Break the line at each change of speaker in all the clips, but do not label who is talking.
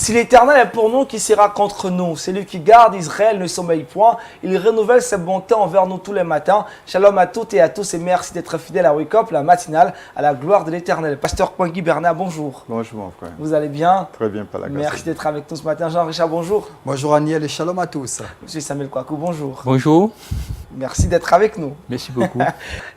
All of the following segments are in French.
Si l'Éternel est pour nous, qui sera contre nous? Celui qui garde Israël ne sommeille point. Il renouvelle ses bontés envers nous tous les matins. Shalom à toutes et à tous et merci d'être fidèles à Wake Up, la matinale à la gloire de l'Éternel. Pasteur Guy Bernard, bonjour.
Bonjour mon frère.
Vous allez bien?
Très bien, par la grâce.
Merci d'être avec nous ce matin. Jean-Richard, bonjour.
Bonjour Aniel et shalom à tous.
Monsieur Samuel Kouakou, bonjour.
Bonjour.
Merci d'être avec nous.
Merci beaucoup.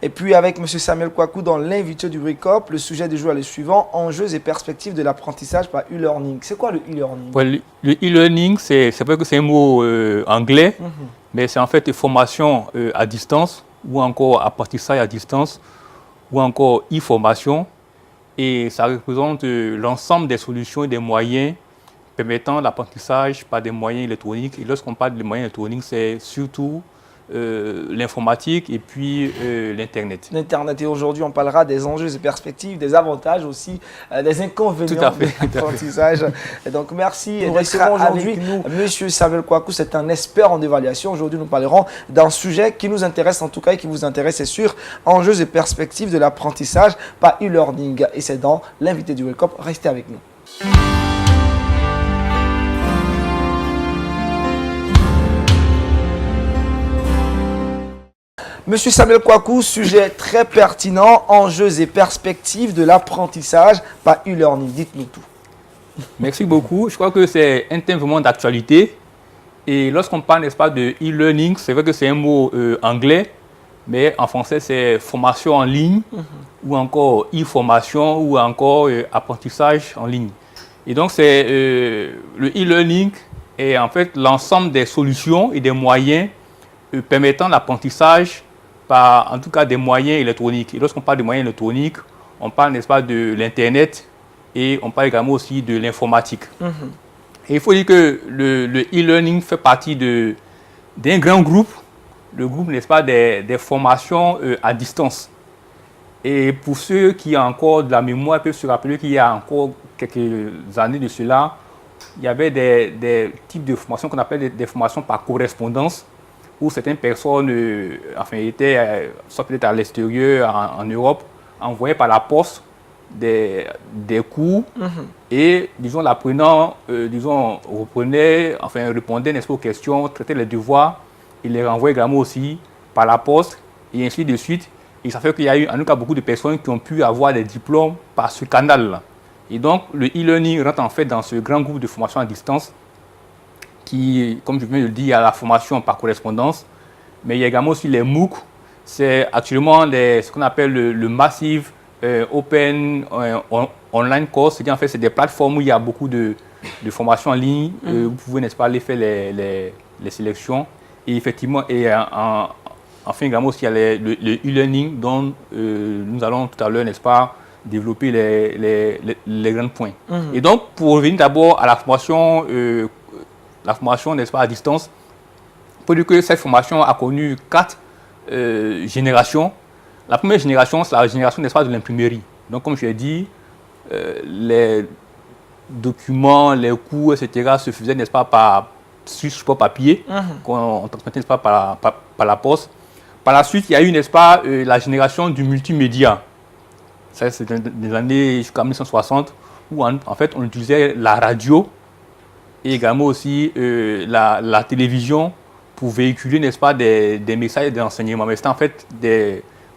Et puis avec Monsieur Samuel Kouakou dans l'invité du Wake Up, le sujet du jour est le suivant, enjeux et perspectives de l'apprentissage par e-learning. C'est quoi le e-learning?
Ouais, le e-learning, c'est vrai que c'est un mot anglais, mais c'est en fait une formation à distance, ou encore apprentissage à distance, ou encore e-formation. Et ça représente l'ensemble des solutions et des moyens permettant l'apprentissage par des moyens électroniques. Et lorsqu'on parle de moyens électroniques, c'est surtout l'informatique et puis l'Internet.
L'Internet. Et aujourd'hui, on parlera des enjeux et perspectives, des avantages aussi, des inconvénients de l'apprentissage. Donc, merci d'être aujourd'hui. Monsieur Samuel Kouakou, c'est un expert en évaluation. Aujourd'hui, nous parlerons d'un sujet qui nous intéresse en tout cas et qui vous intéresse, c'est sûr, enjeux et perspectives de l'apprentissage par e-learning. Et c'est dans l'invité du Wake Up. Restez avec nous. Monsieur Samuel Kouakou, sujet très pertinent, enjeux et perspectives de l'apprentissage par e-learning. Dites-nous tout.
Merci beaucoup. Je crois que c'est un thème vraiment d'actualité. Et lorsqu'on parle, n'est-ce pas, de e-learning, c'est vrai que c'est un mot anglais, mais en français, c'est formation en ligne, ou encore e-formation, ou encore apprentissage en ligne. Et donc, c'est le e-learning est en fait l'ensemble des solutions et des moyens permettant l'apprentissage par, en tout cas, des moyens électroniques. Et lorsqu'on parle de moyens électroniques, on parle, n'est-ce pas, de l'Internet et on parle également aussi de l'informatique. Et il faut dire que le e-learning fait partie d'un grand groupe, le groupe, n'est-ce pas, des formations à distance. Et pour ceux qui ont encore de la mémoire, peuvent se rappeler qu'il y a encore quelques années de cela, il y avait des types de formations qu'on appelle des formations par correspondance, où certaines personnes étaient soit peut-être à l'extérieur, en Europe, envoyaient par la poste des cours et, disons, l'apprenant, répondait, n'est-ce pas, aux questions, traitait les devoirs, il les renvoyait également aussi par la poste et ainsi de suite. Et ça fait qu'il y a eu en tout cas beaucoup de personnes qui ont pu avoir des diplômes par ce canal-là. Et donc, le e-learning rentre en fait dans ce grand groupe de formation à distance qui, comme je viens de le dire, il y a la formation par correspondance, mais il y a également aussi les MOOC. C'est actuellement ce qu'on appelle le Massive Open Online Course. C'est-à-dire, en fait, c'est des plateformes où il y a beaucoup de formations en ligne. Vous pouvez, n'est-ce pas, aller faire les sélections. Et effectivement, enfin, également aussi, il y a le e-learning dont nous allons tout à l'heure, n'est-ce pas, développer les grands points. Et donc, pour revenir d'abord à la formation, n'est-ce pas, à distance, il faut dire que cette formation a connu 4 générations. La première génération, c'est la génération, n'est-ce pas, de l'imprimerie. Donc, comme je l'ai dit, les documents, les cours, etc., se faisaient, n'est-ce pas, sur support papier, qu'on transmettait, n'est-ce pas, par la poste. Par la suite, il y a eu, n'est-ce pas, la génération du multimédia. Ça, c'est des années jusqu'à 1960, où en fait, on utilisait la radio et également aussi la télévision pour véhiculer, n'est-ce pas, des messages d'enseignement. Mais c'était en fait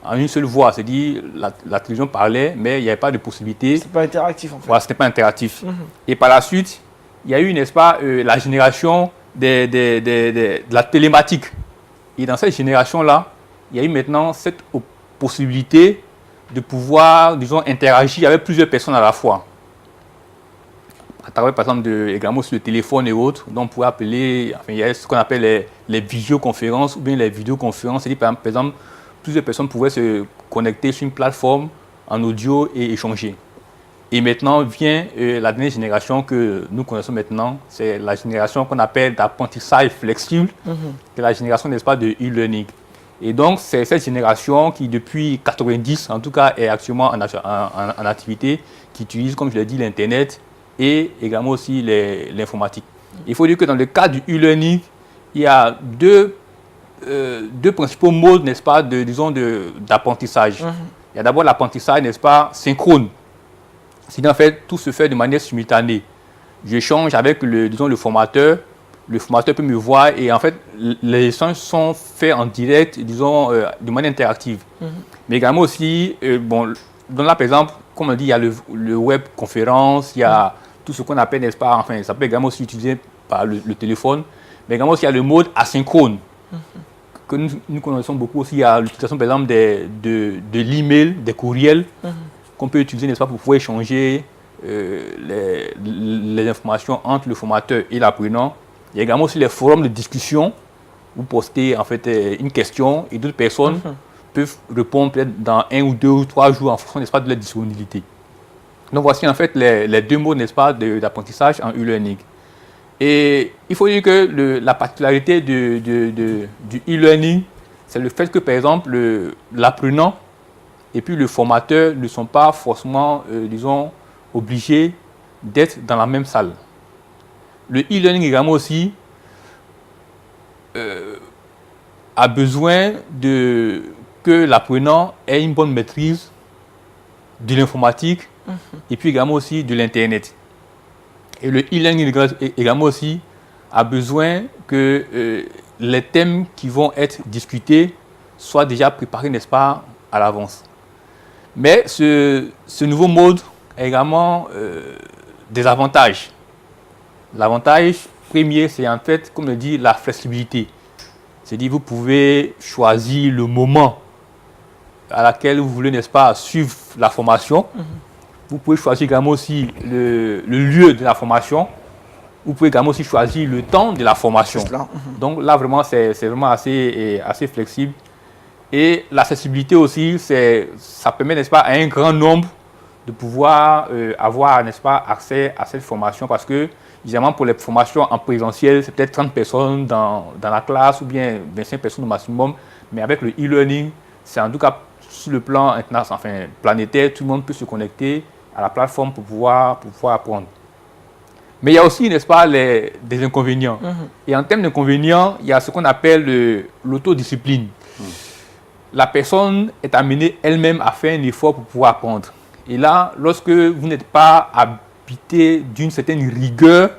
en une seule voix, c'est-à-dire la télévision parlait, mais il n'y avait pas de possibilité.
C'était pas interactif en fait.
Voilà, c'était pas interactif. Et par la suite, il y a eu, n'est-ce pas, la génération de la télématique. Et dans cette génération-là, il y a eu maintenant cette possibilité de pouvoir, disons, interagir avec plusieurs personnes à la fois. À travers, par exemple, également sur le téléphone et autres, donc on pourrait appeler, enfin, il y a ce qu'on appelle les visioconférences ou bien les vidéoconférences. C'est-à-dire, par exemple, plusieurs personnes pouvaient se connecter sur une plateforme en audio et échanger. Et maintenant vient la dernière génération que nous connaissons maintenant, c'est la génération qu'on appelle d'apprentissage flexible, c'est la génération, n'est-ce pas, de e-learning. Et donc, c'est cette génération qui, depuis 90, en tout cas, est actuellement en activité, qui utilise, comme je l'ai dit, l'Internet et également aussi l'informatique. Il faut dire que dans le cas du e-learning, il y a deux principaux modes, n'est-ce pas, d'apprentissage. Il y a d'abord l'apprentissage, n'est-ce pas, synchrone. C'est en fait, tout se fait de manière simultanée. j'échange avec le formateur. Le formateur peut me voir et en fait, les échanges sont faits en direct, disons, de manière interactive. Mais également aussi, bon, donc là, par exemple, comme on dit, il y a le web conférence, il y a tout ce qu'on appelle, n'est-ce pas, enfin, ça peut également aussi utiliser par le téléphone, mais également aussi, il y a le mode asynchrone, que nous connaissons beaucoup aussi. Il y a l'utilisation, par exemple, de l'email, des courriels, qu'on peut utiliser, n'est-ce pas, pour pouvoir échanger les informations entre le formateur et l'apprenant. Il y a également aussi les forums de discussion. Vous postez en fait une question et d'autres personnes peuvent répondre peut-être dans 1 ou 2 ou 3 jours en fonction, n'est-ce pas, de leur disponibilité. Donc voici en fait les deux modes, n'est-ce pas, d'apprentissage en e-learning. Et il faut dire que la particularité du e-learning, c'est le fait que par exemple l'apprenant et puis le formateur ne sont pas forcément, disons, obligés d'être dans la même salle. Le e-learning également aussi a besoin que l'apprenant ait une bonne maîtrise de l'informatique et puis également aussi de l'Internet. Et le e-learning également aussi a besoin que les thèmes qui vont être discutés soient déjà préparés, n'est-ce pas, à l'avance. Mais ce nouveau mode a également des avantages. L'avantage premier, c'est en fait, comme je dis, la flexibilité. C'est-à-dire, vous pouvez choisir le moment à laquelle vous voulez, n'est-ce pas, suivre la formation. Vous pouvez choisir également aussi le lieu de la formation. Vous pouvez également aussi choisir le temps de la formation. Donc là, vraiment, c'est vraiment assez flexible. Et l'accessibilité aussi, ça permet, n'est-ce pas, à un grand nombre de pouvoir avoir, n'est-ce pas, accès à cette formation parce que, évidemment, pour les formations en présentiel, c'est peut-être 30 personnes dans la classe ou bien 25 personnes au maximum. Mais avec le e-learning, c'est en tout cas sur le plan international, planétaire, tout le monde peut se connecter à la plateforme pour pouvoir apprendre. Mais il y a aussi, n'est-ce pas, des inconvénients. Et en termes d'inconvénients, il y a ce qu'on appelle l'autodiscipline. La personne est amenée elle-même à faire un effort pour pouvoir apprendre. Et là, lorsque vous n'êtes pas habité d'une certaine rigueur,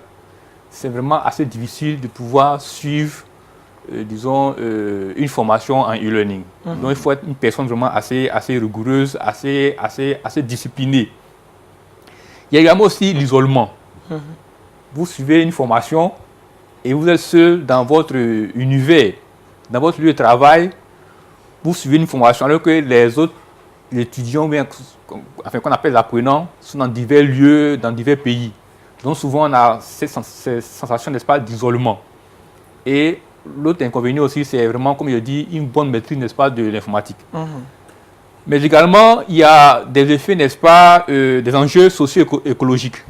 c'est vraiment assez difficile de pouvoir suivre, disons, une formation en e-learning. Donc, il faut être une personne vraiment assez rigoureuse, assez disciplinée. Il y a également aussi l'isolement. Vous suivez une formation et vous êtes seul dans votre univers, dans votre lieu de travail. Vous suivez une formation alors que les autres étudiants, qu'on appelle les apprenants, sont dans divers lieux, dans divers pays. Donc souvent on a cette sensation, n'est-ce pas, d'isolement. Et l'autre inconvénient aussi, c'est vraiment, comme je dis, une bonne maîtrise, n'est-ce pas, de l'informatique. Mais également, il y a des effets, n'est-ce pas, des enjeux socio-écologiques.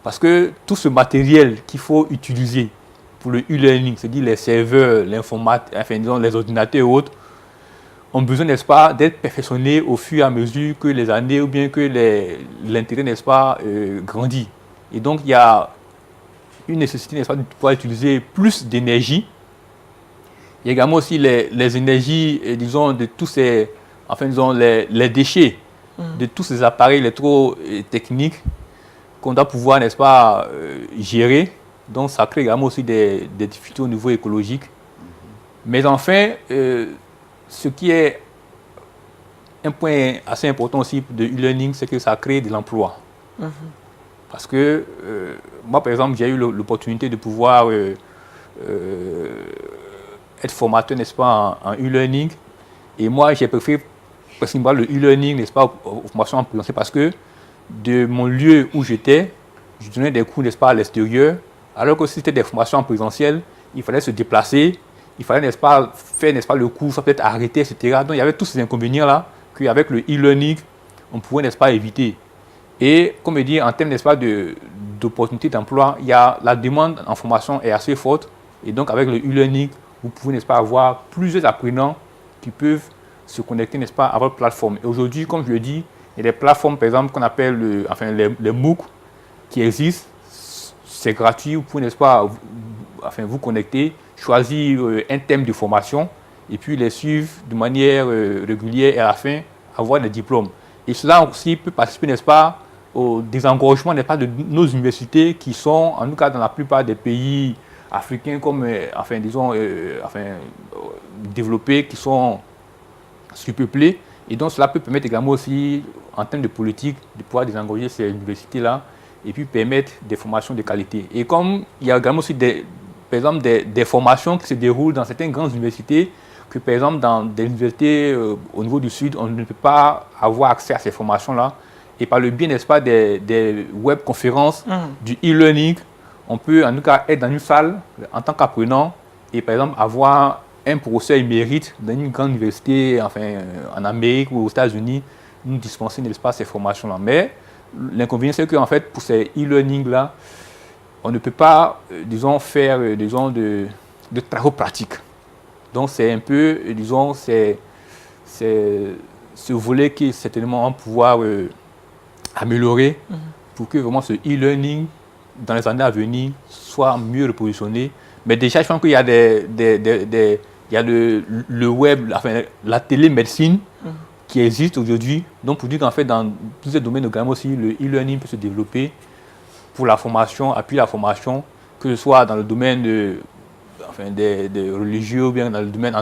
Parce que tout ce matériel qu'il faut utiliser pour le e-learning, c'est-à-dire les serveurs, l'informatique, enfin, disons, les ordinateurs et autres, ont besoin, n'est-ce pas, d'être perfectionnés au fur et à mesure que les années ou bien que l'intérêt, n'est-ce pas, grandit. Et donc, il y a une nécessité, n'est-ce pas, de pouvoir utiliser plus d'énergie. Il y a également aussi les énergies, disons, de tous ces, enfin, disons, les déchets de tous ces appareils électro-techniques qu'on doit pouvoir, n'est-ce pas, gérer. Donc, ça crée également aussi des difficultés au niveau écologique. Mais enfin, ce qui est un point assez important aussi de e-learning, c'est que ça crée de l'emploi. Parce que moi, par exemple, j'ai eu l'opportunité de pouvoir être formateur, n'est-ce pas, en e-learning. Et moi, j'ai préféré principalement le e-learning, n'est-ce pas, aux formations en présentiel parce que de mon lieu où j'étais, je donnais des cours, n'est-ce pas, à l'extérieur. Alors que si c'était des formations en présentiel, il fallait se déplacer. Il fallait, n'est-ce pas, faire, n'est-ce pas, le cours, ça peut être arrêté, etc. Donc, il y avait tous ces inconvénients-là qu'avec le e-learning, on pouvait, n'est-ce pas, éviter. Et, comme je dis, en termes, n'est-ce pas, d'opportunités d'emploi, il y a la demande en formation est assez forte. Et donc, avec le e-learning, vous pouvez, n'est-ce pas, avoir plusieurs apprenants qui peuvent se connecter, n'est-ce pas, à votre plateforme. Et aujourd'hui, comme je le dis, il y a des plateformes, par exemple, qu'on appelle les MOOC qui existent. C'est gratuit, vous pouvez, n'est-ce pas, vous connecter, choisir un thème de formation et puis les suivre de manière régulière et à la fin avoir des diplômes. Et cela aussi peut participer, n'est-ce pas, au désengorgement, n'est-ce pas, de nos universités qui sont, en tout cas dans la plupart des pays africains comme, développés, qui sont surpeuplés. Et donc cela peut permettre également aussi, en termes de politique, de pouvoir désengorger ces universités-là et puis permettre des formations de qualité. Et comme il y a également aussi, par exemple, des formations qui se déroulent dans certaines grandes universités, que par exemple dans des universités au niveau du Sud, on ne peut pas avoir accès à ces formations-là. Et par le biais, n'est-ce pas, des webconférences, du e-learning, on peut en tout cas être dans une salle en tant qu'apprenant et par exemple avoir un professeur émérite dans une grande université, en Amérique ou aux États-Unis, nous dispenser, n'est-ce pas, ces formations-là. Mais l'inconvénient, c'est qu'en fait, pour ces e-learning-là, on ne peut pas, faire, de travaux pratiques. Donc, c'est un peu, c'est ce volet qui est certainement pouvoir améliorer pour que vraiment ce e-learning, dans les années à venir, soit mieux repositionné. Mais déjà, je pense qu'il y a il y a le web, la télémédecine qui existe aujourd'hui. Donc, pour dire qu'en fait, dans tous ces domaines, également aussi, le e-learning peut se développer pour la formation, appuyer la formation, que ce soit dans le domaine des religieux ou bien dans le domaine,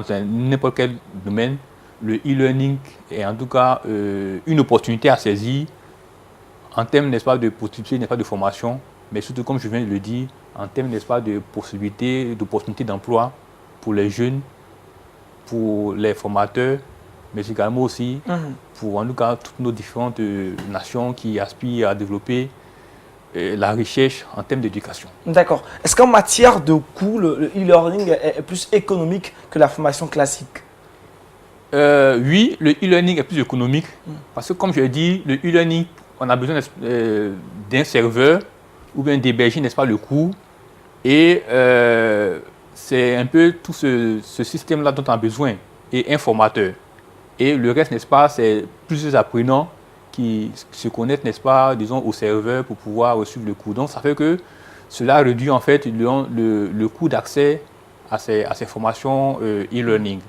n'importe quel domaine. Le e-learning est en tout cas une opportunité à saisir en termes, n'est-ce pas, de possibilités, n'est-ce pas, de formation, mais surtout, comme je viens de le dire, en termes, n'est-ce pas, de possibilités, d'opportunités d'emploi pour les jeunes, pour les formateurs, mais également aussi pour, en tout cas, toutes nos différentes nations qui aspirent à développer la recherche en termes d'éducation.
D'accord. Est-ce qu'en matière de coût, le e-learning est plus économique que la formation classique?
Oui, le e-learning est plus économique parce que, comme je l'ai dit, le e-learning, on a besoin d'un serveur ou bien d'héberger, n'est-ce pas, le cours. Et c'est un peu tout ce système-là dont on a besoin, et un formateur. Et le reste, n'est-ce pas, c'est plusieurs apprenants qui se connectent, n'est-ce pas, disons, au serveur pour pouvoir suivre le cours. Donc, ça fait que cela réduit en fait le coût d'accès à ces formations e-learning.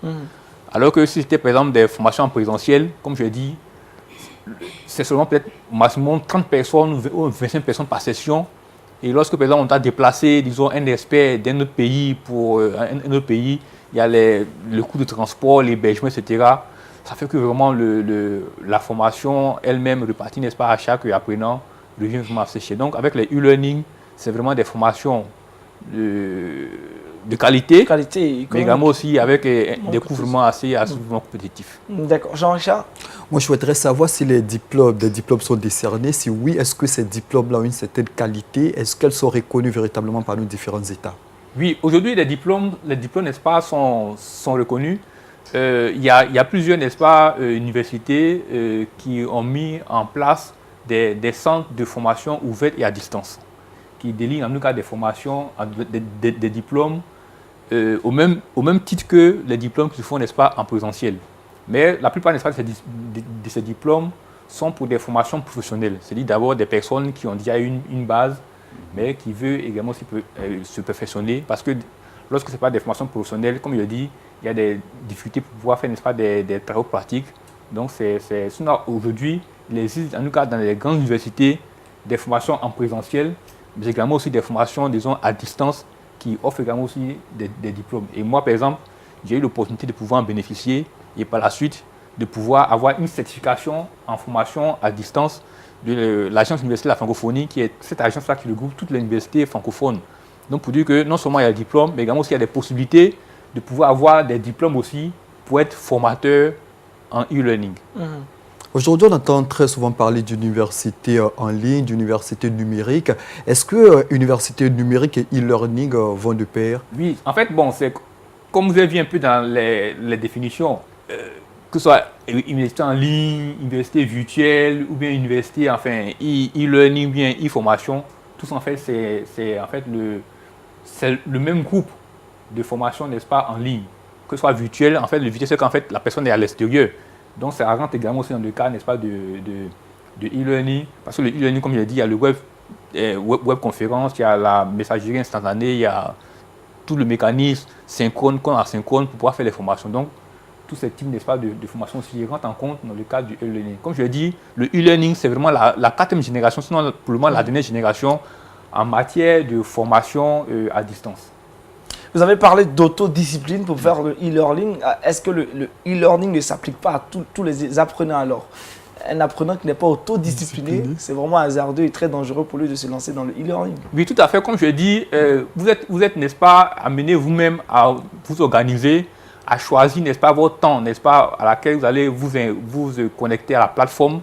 Alors que si c'était par exemple des formations en présentiel, comme je l'ai dit, c'est seulement peut-être maximum 30 personnes ou 25 personnes par session. Et lorsque par exemple on a déplacé, disons, un expert d'un autre pays pour un autre pays, il y a le coût de transport, l'hébergement, etc. Ça fait que vraiment la formation elle-même répartie, n'est-ce pas, à chaque apprenant devient vraiment assez cher. Donc avec les e-learning, c'est vraiment des formations de qualité, mais également aussi avec des coûts vraiment assez compétitifs.
D'accord. Jean-Richard?
Moi, je souhaiterais savoir si des diplômes sont décernés. Si oui, est-ce que ces diplômes-là ont une certaine qualité? Est-ce qu'elles sont reconnues véritablement par nos différents États?
Oui, aujourd'hui, les diplômes, n'est-ce pas, sont reconnus. Il y a plusieurs, n'est-ce pas, universités qui ont mis en place des centres de formation ouverts et à distance, qui délient en tout cas des formations, des diplômes au même titre que les diplômes qui se font, n'est-ce pas, en présentiel. Mais la plupart, n'est-ce pas, de ces diplômes sont pour des formations professionnelles. C'est-à-dire d'abord des personnes qui ont déjà une base, mais qui veulent également se perfectionner. Parce que lorsque ce n'est pas des formations professionnelles, comme je l'ai dit, il y a des difficultés pour pouvoir faire, n'est-ce pas, des travaux pratiques. Donc, sinon, aujourd'hui, il existe, en tout cas dans les grandes universités, des formations en présentiel, mais également aussi des formations, disons, à distance, qui offrent également aussi des diplômes. Et moi, par exemple, j'ai eu l'opportunité de pouvoir en bénéficier et par la suite de pouvoir avoir une certification en formation à distance de l'Agence universitaire de la francophonie, qui est cette agence-là qui regroupe toutes les universités francophones. Donc pour dire que non seulement il y a le diplôme, mais également aussi il y a des possibilités de pouvoir avoir des diplômes aussi pour être formateur en e-learning.
Aujourd'hui, on entend très souvent parler d'université en ligne, d'université numérique. Est-ce que université numérique et e-learning vont de pair?
Oui, en fait, bon, c'est comme vous avez vu un peu dans les définitions, que ce soit université en ligne, université virtuelle ou bien université, enfin, e-learning, bien e-formation, tout ça, en fait, c'est en fait le même groupe de formation, n'est-ce pas, en ligne. Que ce soit virtuel, en fait, le virtuel, c'est qu'en fait, la personne est à l'extérieur. Donc, ça rentre également aussi dans le cas, n'est-ce pas, de e-learning. Parce que le e-learning, comme je l'ai dit, il y a le web conférence, il y a la messagerie instantanée, il y a tout le mécanisme synchrone, asynchrone pour pouvoir faire les formations. Donc, tous ces types, n'est-ce pas, de formation aussi rentrent en compte dans le cadre du e-learning. Comme je l'ai dit, le e-learning, c'est vraiment la 4e génération, sinon pour le moment la dernière génération en matière de formation à distance.
Vous avez parlé d'autodiscipline pour faire le e-learning. Est-ce que le e-learning ne s'applique pas à tous les apprenants alors? Un apprenant qui n'est pas autodiscipliné, c'est vraiment hasardeux et très dangereux pour lui de se lancer dans le e-learning.
Oui, tout à fait. Comme je l'ai dit, vous êtes n'est-ce pas, amené vous-même à vous organiser, à choisir, n'est-ce pas, votre temps, n'est-ce pas, à laquelle vous allez vous connecter à la plateforme.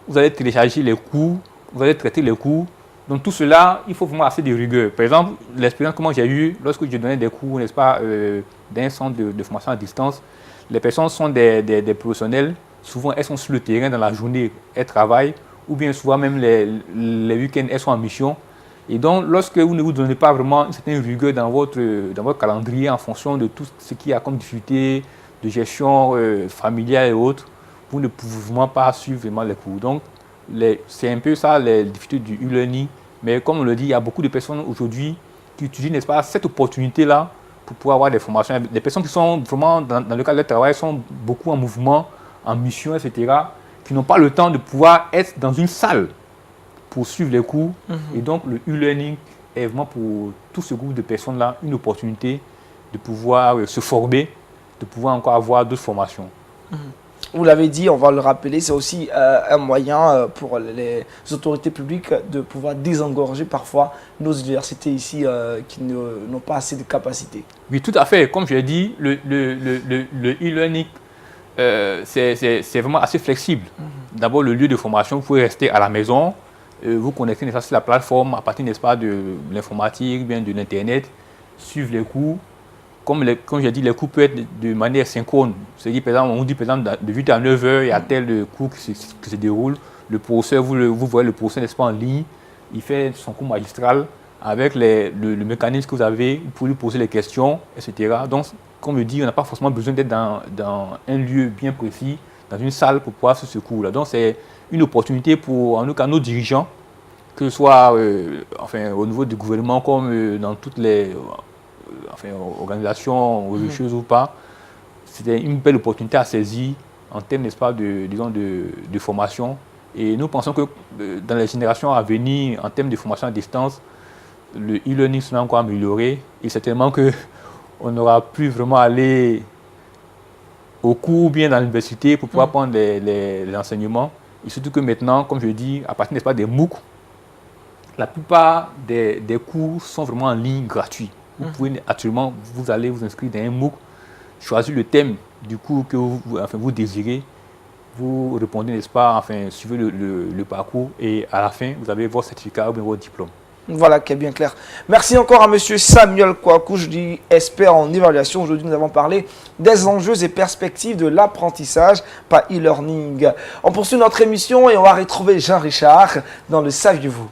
Vous allez télécharger les cours, vous allez traiter les cours. Donc tout cela, il faut vraiment assez de rigueur. Par exemple, l'expérience que moi j'ai eue lorsque je donnais des cours, n'est-ce pas, dans un centre de formation à distance, les personnes sont des professionnels. Souvent, elles sont sur le terrain dans la journée, elles travaillent, ou bien souvent même les week-ends, elles sont en mission. Et donc, lorsque vous ne vous donnez pas vraiment une certaine rigueur dans votre calendrier en fonction de tout ce qu'il y a comme difficulté de gestion familiale et autres, vous ne pouvez vraiment pas suivre vraiment les cours. Donc, c'est un peu ça, les difficultés du e-learning. Mais comme on le dit, il y a beaucoup de personnes aujourd'hui qui utilisent, n'est-ce pas, cette opportunité-là pour pouvoir avoir des formations. Les personnes qui sont vraiment, dans le cadre de leur travail, sont beaucoup en mouvement, en mission, etc., qui n'ont pas le temps de pouvoir être dans une salle pour suivre les cours. Et donc, le e-learning est vraiment pour tout ce groupe de personnes-là une opportunité de pouvoir se former, de pouvoir encore avoir d'autres formations.
Vous l'avez dit, on va le rappeler, c'est aussi un moyen pour les autorités publiques de pouvoir désengorger parfois nos universités ici qui n'ont pas assez de capacité.
Oui, tout à fait. Comme je l'ai dit, le e-learning, c'est vraiment assez flexible. D'abord, le lieu de formation, vous pouvez rester à la maison, vous connectez sur la plateforme à partir, n'est-ce pas, de l'informatique, bien de l'Internet, suivre les cours. Comme j'ai dit, les cours peuvent être de manière synchrone. C'est-à-dire, par exemple, on dit, par exemple, de 8 à 9 heures, il y a tel cours qui se déroule. Le professeur, vous voyez le professeur, n'est-ce pas, en ligne, il fait son cours magistral avec le mécanisme que vous avez pour lui poser les questions, etc. Donc, comme je dis, on n'a pas forcément besoin d'être dans un lieu bien précis, dans une salle pour pouvoir faire ce cours-là. Donc, c'est une opportunité pour, en tout cas, nos dirigeants, que ce soit au niveau du gouvernement comme dans toutes les organisations religieuses ou pas. C'était une belle opportunité à saisir en termes, n'est-ce pas, de formation. Et nous pensons que dans les générations à venir, en termes de formation à distance, le e-learning sera encore amélioré. Et certainement qu'on n'aura plus vraiment à aller au cours ou bien dans l'université pour pouvoir prendre les enseignements. Et surtout que maintenant, comme je dis, à partir, n'est-ce pas, des MOOC, la plupart des cours sont vraiment en ligne gratuits. Vous pouvez actuellement, vous allez vous inscrire dans un MOOC, choisir le thème du cours que vous désirez, vous répondez, n'est-ce pas, suivez le parcours et à la fin, vous avez votre certificat ou bien votre diplôme.
Voilà qui est bien clair. Merci encore à M. Samuel Kouakou, je dis expert en évaluation. Aujourd'hui, nous avons parlé des enjeux et perspectives de l'apprentissage par e-learning. On poursuit notre émission et on va retrouver Jean-Richard dans le Saviez-vous.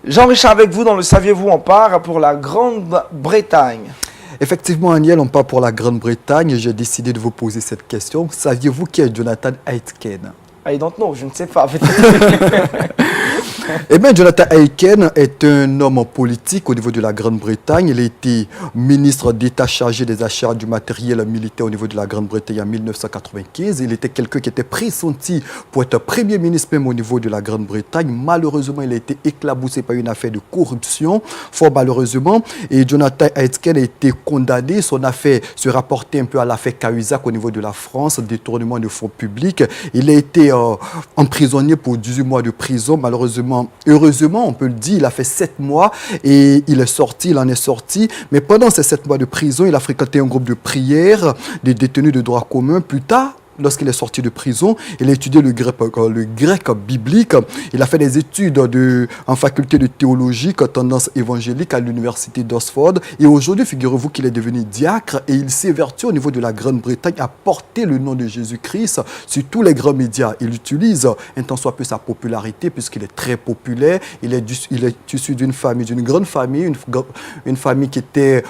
Jean-Richard, avec vous dans le Saviez-vous, on part pour la Grande-Bretagne.
Effectivement, Aniel, on part pour la Grande-Bretagne. J'ai décidé de vous poser cette question. Saviez-vous qui est Jonathan Aitken?
I don't know, je ne sais pas.
Eh bien, Jonathan Aitken est un homme politique au niveau de la Grande-Bretagne. Il a été ministre d'État chargé des achats du matériel militaire au niveau de la Grande-Bretagne en 1995. Il était quelqu'un qui était pressenti pour être Premier ministre même au niveau de la Grande-Bretagne. Malheureusement, il a été éclaboussé par une affaire de corruption, fort malheureusement. Et Jonathan Aitken a été condamné. Son affaire se rapportait un peu à l'affaire Cahuzac au niveau de la France, détournement de fonds publics. Il a été emprisonné pour 18 mois de prison. Malheureusement, heureusement, on peut le dire, il a fait 7 mois et il en est sorti. Mais pendant ces 7 mois de prison, il a fréquenté un groupe de prière des détenus de droit commun. Plus tard, lorsqu'il est sorti de prison, il a étudié le grec biblique. Il a fait des études en faculté de théologie, tendance évangélique à l'université d'Oxford. Et aujourd'hui, figurez-vous qu'il est devenu diacre et il s'évertue au niveau de la Grande-Bretagne à porter le nom de Jésus-Christ sur tous les grands médias. Il utilise un tant soit peu sa popularité puisqu'il est très populaire. Il est issu d'une grande famille, une famille qui était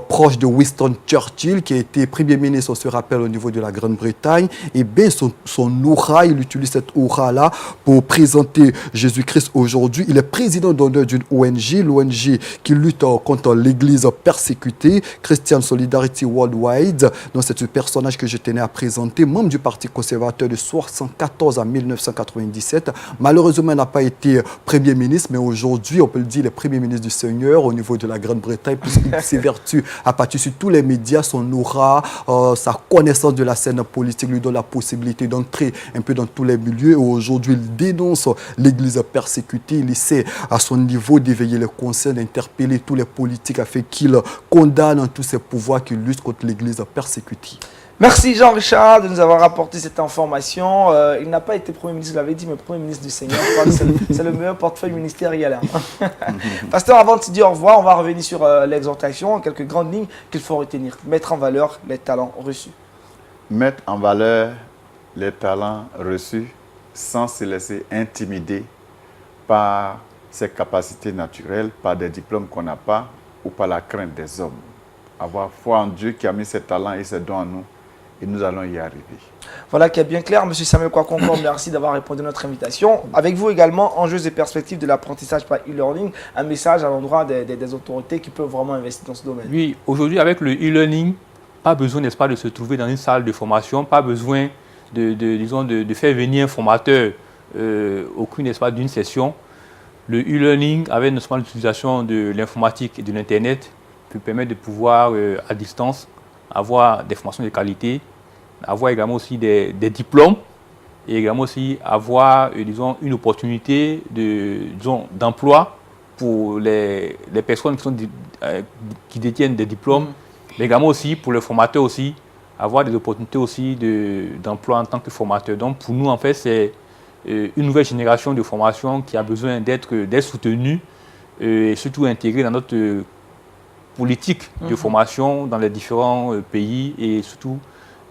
proche de Winston Churchill, qui a été Premier ministre, on se rappelle, au niveau de la Grande-Bretagne. et bien son aura, il utilise cette aura-là pour présenter Jésus-Christ aujourd'hui. Il est président d'honneur d'une ONG, l'ONG qui lutte contre l'Église persécutée, Christian Solidarity Worldwide. Donc c'est ce personnage que je tenais à présenter, membre du Parti conservateur de 1974 à 1997. Malheureusement, il n'a pas été Premier ministre, mais aujourd'hui, on peut le dire, il est Premier ministre du Seigneur au niveau de la Grande-Bretagne, puisqu'il s'évertue à partir sur tous les médias, son aura, sa connaissance de la scène politique lui donne la possibilité d'entrer un peu dans tous les milieux. Et aujourd'hui, il dénonce l'Église persécutée. Il essaie à son niveau d'éveiller les consciences, d'interpeller tous les politiques afin qu'ils condamnent tous ces pouvoirs qui luttent contre l'Église persécutée.
Merci Jean-Richard de nous avoir apporté cette information. Il n'a pas été Premier ministre, vous l'avez dit, mais Premier ministre du Seigneur. C'est le meilleur portefeuille ministériel. Hein. Pasteur, avant de te dire au revoir, on va revenir sur l'exhortation, quelques grandes lignes qu'il faut retenir. Mettre en valeur les talents reçus.
Mettre en valeur les talents reçus sans se laisser intimider par ses capacités naturelles, par des diplômes qu'on n'a pas ou par la crainte des hommes. Avoir foi en Dieu qui a mis ses talents et ses dons en nous. Et nous allons y arriver.
Voilà qui est bien clair. Monsieur Samuel Kwaku, merci d'avoir répondu à notre invitation. Avec vous également, enjeux et perspectives de l'apprentissage par e-learning, un message à l'endroit des autorités qui peuvent vraiment investir dans ce domaine.
Oui, aujourd'hui avec le e-learning, pas besoin, n'est-ce pas, de se trouver dans une salle de formation, pas besoin de faire venir un formateur aucune, n'est-ce pas, d'une session. Le e-learning, avec notamment l'utilisation de l'informatique et de l'Internet, peut permettre de pouvoir, à distance, avoir des formations de qualité, avoir également aussi des diplômes et également aussi avoir, disons, une opportunité d'emploi pour les personnes qui détiennent des diplômes, mais également aussi pour les formateurs aussi, avoir des opportunités aussi d'emploi en tant que formateur. Donc pour nous, en fait, c'est une nouvelle génération de formation qui a besoin d'être soutenue et surtout intégrée dans notre politique de formation dans les différents pays et surtout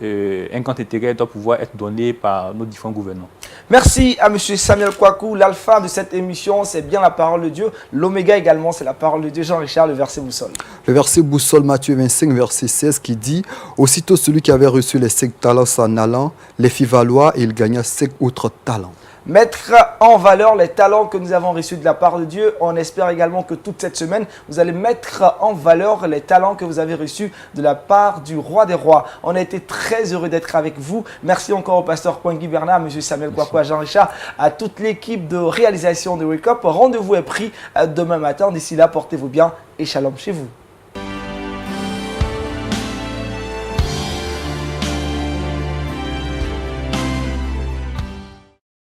un grand intérêt doit pouvoir être donné par nos différents gouvernements.
Merci à M. Samuel Kwaku. L'alpha de cette émission, c'est bien la parole de Dieu. L'oméga également, c'est la parole de Dieu. Jean-Richard, le verset boussole.
Le verset boussole, Matthieu 25, verset 16, qui dit « Aussitôt celui qui avait reçu les 5 talents s'en allant, les fit valoir et il gagna 5 autres talents. »
Mettre en valeur les talents que nous avons reçus de la part de Dieu. On espère également que toute cette semaine, vous allez mettre en valeur les talents que vous avez reçus de la part du Roi des Rois. On a été très heureux d'être avec vous. Merci encore au pasteur Kwangui Bernard, à M. Samuel Kwaku, à Jean-Richard, à toute l'équipe de réalisation de Wake Up. Rendez-vous est pris demain matin. D'ici là, portez-vous bien et shalom chez vous.